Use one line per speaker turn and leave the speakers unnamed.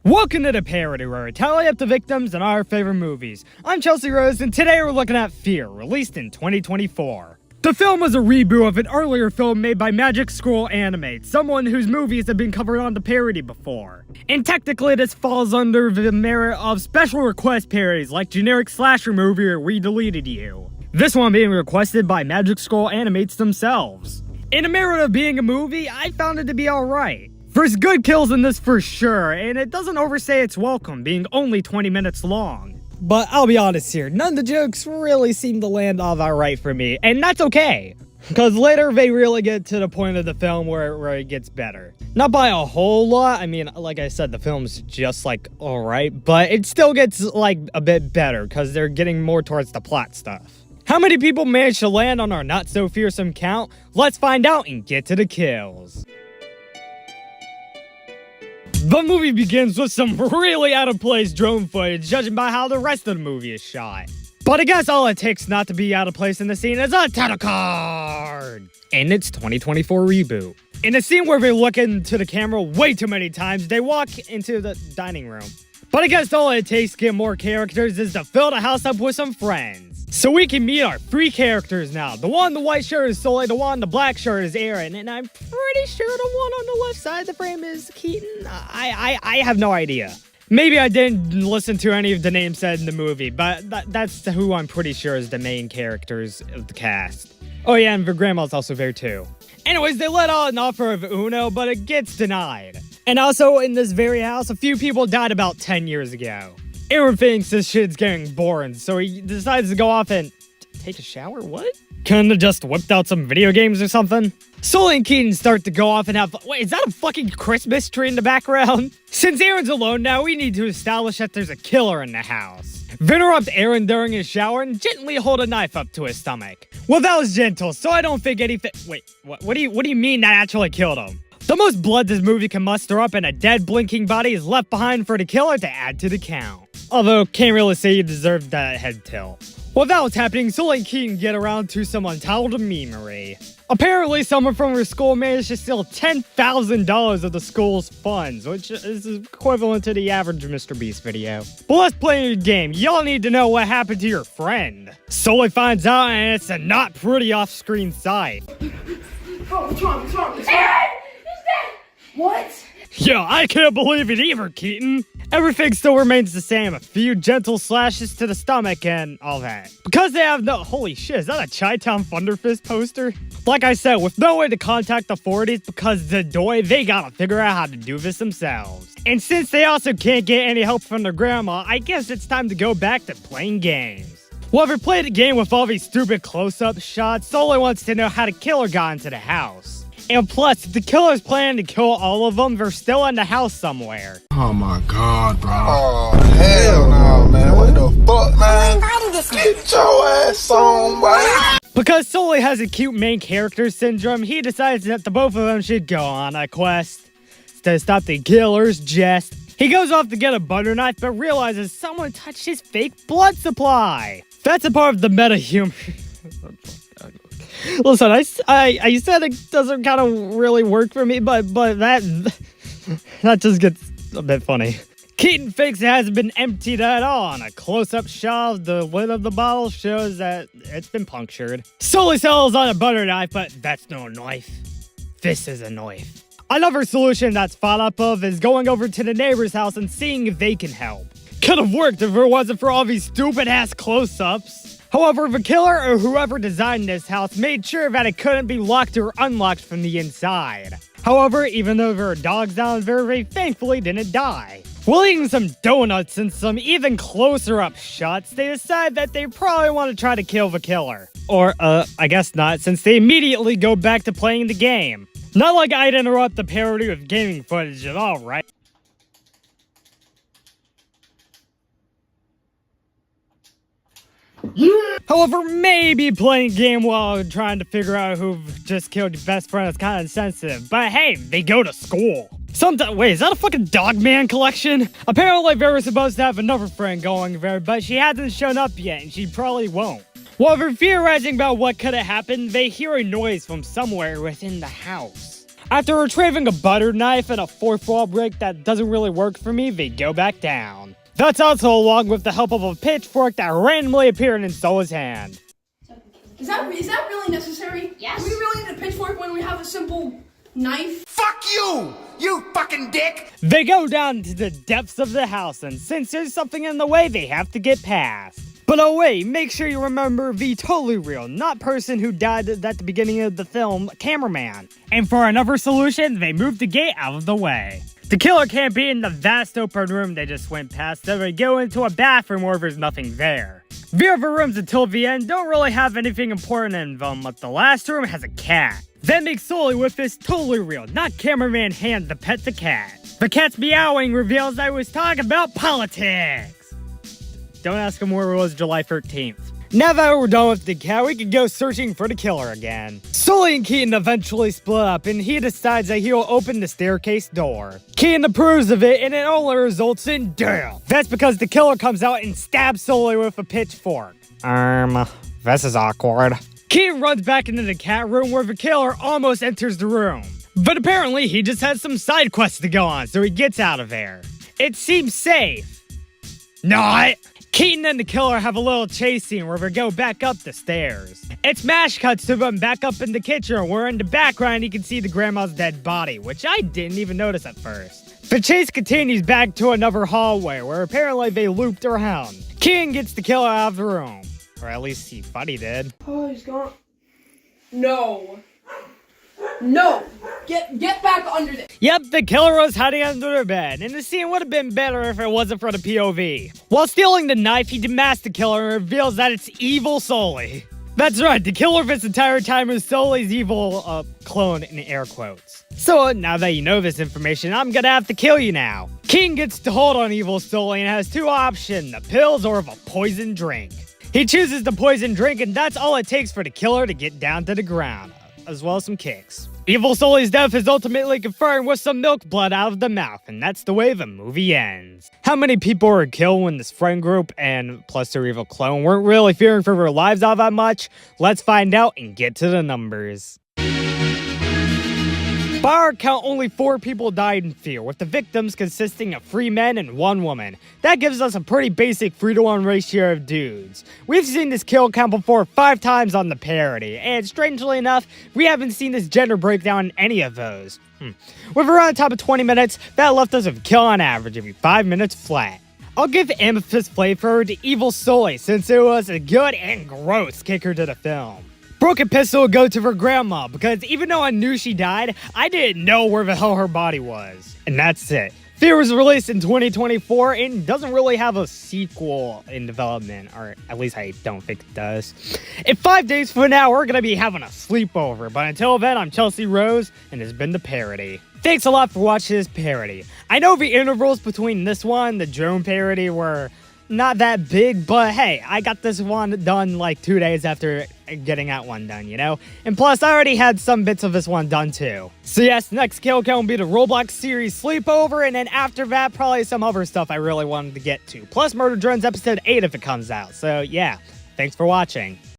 Welcome to the Parody, where we tally up the victims in our favorite movies. I'm Chelsea Rose, and today we're looking at Fear, released in 2024. The film was a reboot of an earlier film made by Magic Scroll Animate, someone whose movies have been covered on the parody before. And technically this falls under the merit of special request parodies like generic slasher movie or We Deleted You. This one being requested by Magic Scroll Animates themselves. In the merit of being a movie, I found it to be alright. There's good kills in this for sure, and it doesn't overstay its welcome, being only 20 minutes long. But I'll be honest here, none of the jokes really seem to land all that right for me, and that's okay. Because later they really get to the point of the film where it gets better. Not by a whole lot, I mean, like I said, the film's just like alright, but it still gets like a bit better, because they're getting more towards the plot stuff. How many people managed to land on our not so fearsome count? Let's find out and get to the kills. The movie begins with some really out-of-place drone footage, judging by how the rest of the movie is shot. But I guess all it takes not to be out of place in the scene is a title card! And its 2024 reboot. In a scene where they look into the camera way too many times, they walk into the dining room. But I guess all it takes to get more characters is to fill the house up with some friends. So we can meet our three characters now. The one in the white shirt is Sully, the one in the black shirt is Aaron, and I'm pretty sure the one on the left side of the frame is Keaton. I have no idea. Maybe I didn't listen to any of the names said in the movie, but that's who I'm pretty sure is the main characters of the cast. Oh yeah, and their grandma's also there too. Anyways, they let out an offer of Uno, but it gets denied. And also, in this very house, a few people died about 10 years ago. Aaron thinks this shit's getting boring, so he decides to go off and take a shower? What? Couldn't have just whipped out some video games or something? Sully and Keaton start to go off and have— wait, is that a fucking Christmas tree in the background? Since Aaron's alone now, we need to establish that there's a killer in the house. They interrupt Aaron during his shower and gently hold a knife up to his stomach. Well, that was gentle, so I don't think anything— wait, what do you mean that actually killed him? The most blood this movie can muster up and a dead blinking body is left behind for the killer to add to the count. Although, can't really say you deserved that head tilt. While that was happening, Sully and Keaton get around to some untitled memery. Apparently, someone from her school managed to steal $10,000 of the school's funds, which is equivalent to the average Mr. Beast video. But let's play a game. Y'all need to know what happened to your friend. Sully finds out, and it's a not pretty off-screen sight.
Oh, what's wrong? What's wrong? What's wrong? Aaron! He's dead! What?
Yeah, I can't believe it either, Keaton. Everything still remains the same, a few gentle slashes to the stomach and all that. Because they have no— holy shit, is that a Chi-Town Thunderfist poster? Like I said, with no way to contact the authorities because the doy, they gotta figure out how to do this themselves. And since they also can't get any help from their grandma, I guess it's time to go back to playing games. Well, if we played a game with all these stupid close-up shots, Sully wants to know how the killer got into the house. And plus, if the killer's planning to kill all of them, they're still in the house somewhere.
Oh my god, bro.
Oh, hell no, man. What the fuck, man? Get your ass on, boy.
Because Sully has acute main character syndrome, he decides that the both of them should go on a quest to stop the killer's jest. He goes off to get a butter knife, but realizes someone touched his fake blood supply. That's a part of the meta humor. Listen, I said it doesn't kind of really work for me, but that just gets a bit funny. Keaton thinks it hasn't been emptied at all. On a close-up shot of the lid of the bottle shows that it's been punctured. Sully sells on a butter knife, but that's no knife. This is a knife. Another solution that's thought up of is going over to the neighbor's house and seeing if they can help. Could have worked if it wasn't for all these stupid-ass close-ups. However, the killer or whoever designed this house made sure that it couldn't be locked or unlocked from the inside. However, even though there are dogs down there, they thankfully didn't die. While eating some donuts and some even closer up shots, they decide that they probably want to try to kill the killer. Or, I guess not, since they immediately go back to playing the game. Not like I'd interrupt the parody with gaming footage at all, right? Yeah. However, maybe playing a game while trying to figure out who just killed your best friend is kind of insensitive. But hey, they go to school. Wait, is that a fucking Dogman collection? Apparently they were supposed to have another friend going there, but she hasn't shown up yet, and she probably won't. While they're theorizing about what could have happened, they hear a noise from somewhere within the house. After retrieving a butter knife and a fourth wall break that doesn't really work for me, they go back down. That's also along with the help of a pitchfork that randomly appeared in Sola's hand.
Is that really necessary?
Yes.
Do we really need a pitchfork when we have a simple knife?
Fuck you, you fucking dick!
They go down to the depths of the house, and since there's something in the way, they have to get past. But oh wait, make sure you remember the totally real, not person who died at the beginning of the film, cameraman. And for another solution, they move the gate out of the way. The killer can't be in the vast open room they just went past, so they go into a bathroom where there's nothing there. The other rooms until the end don't really have anything important in them, but the last room has a cat. That makes Sully with this totally real, not cameraman hand to pet the cat. The cat's meowing reveals I was talking about politics. Don't ask him where it was July 13th. Now that we're done with the cat, we can go searching for the killer again. Sully and Keaton eventually split up, and he decides that he'll open the staircase door. Keaton approves of it, and it only results in death. That's because the killer comes out and stabs Sully with a pitchfork. This is awkward. Keaton runs back into the cat room where the killer almost enters the room. But apparently, he just has some side quests to go on, so he gets out of there. It seems safe. Not! Keaton and the killer have a little chase scene where they go back up the stairs. It smash cuts to them back up in the kitchen where in the background you can see the grandma's dead body, which I didn't even notice at first. The chase continues back to another hallway where apparently they looped around. Keaton gets the killer out of the room. Or at least he thought he did.
Oh, he's gone. No. No! Get back under there!
Yep, the killer was hiding under their bed, and the scene would have been better if it wasn't for the POV. While stealing the knife, he demasks the killer and reveals that it's evil Sully. That's right, the killer this entire time is Sully's evil, clone in air quotes. So, now that you know this information, I'm gonna have to kill you now. King gets to hold on evil Sully and has two options, the pills or the poison drink. He chooses the poison drink, and that's all it takes for the killer to get down to the ground, as well as some kicks. Evil Sully's death is ultimately confirmed with some milk blood out of the mouth, and that's the way the movie ends. How many people were killed when this friend group, and plus their evil clone, weren't really fearing for their lives all that much? Let's find out and get to the numbers. By our count, only 4 people died in Fear, with the victims consisting of 3 men and 1 woman. That gives us a pretty basic 3-to-1 ratio of dudes. We've seen this kill count before 5 times on the parody, and strangely enough, we haven't seen this gender breakdown in any of those. With around the top of 20 minutes, that left us with a kill on average every 5 minutes flat. I'll give Amethyst flavor to Evil Sully since it was a good and gross kicker to the film. Broken Pistol would go to her grandma, because even though I knew she died, I didn't know where the hell her body was. And that's it. Fear was released in 2024 and doesn't really have a sequel in development, or at least I don't think it does. In 5 days from now, we're gonna be having a sleepover, but until then, I'm Chelsea Rose, and it's been the parody. Thanks a lot for watching this parody. I know the intervals between this one and the drone parody were not that big, but hey, I got this one done like 2 days after getting that one done, you know? And plus, I already had some bits of this one done too. So yes, next kill count will be the Roblox series Sleepover, and then after that, probably some other stuff I really wanted to get to. Plus Murder Drones episode 8 if it comes out. So yeah, thanks for watching.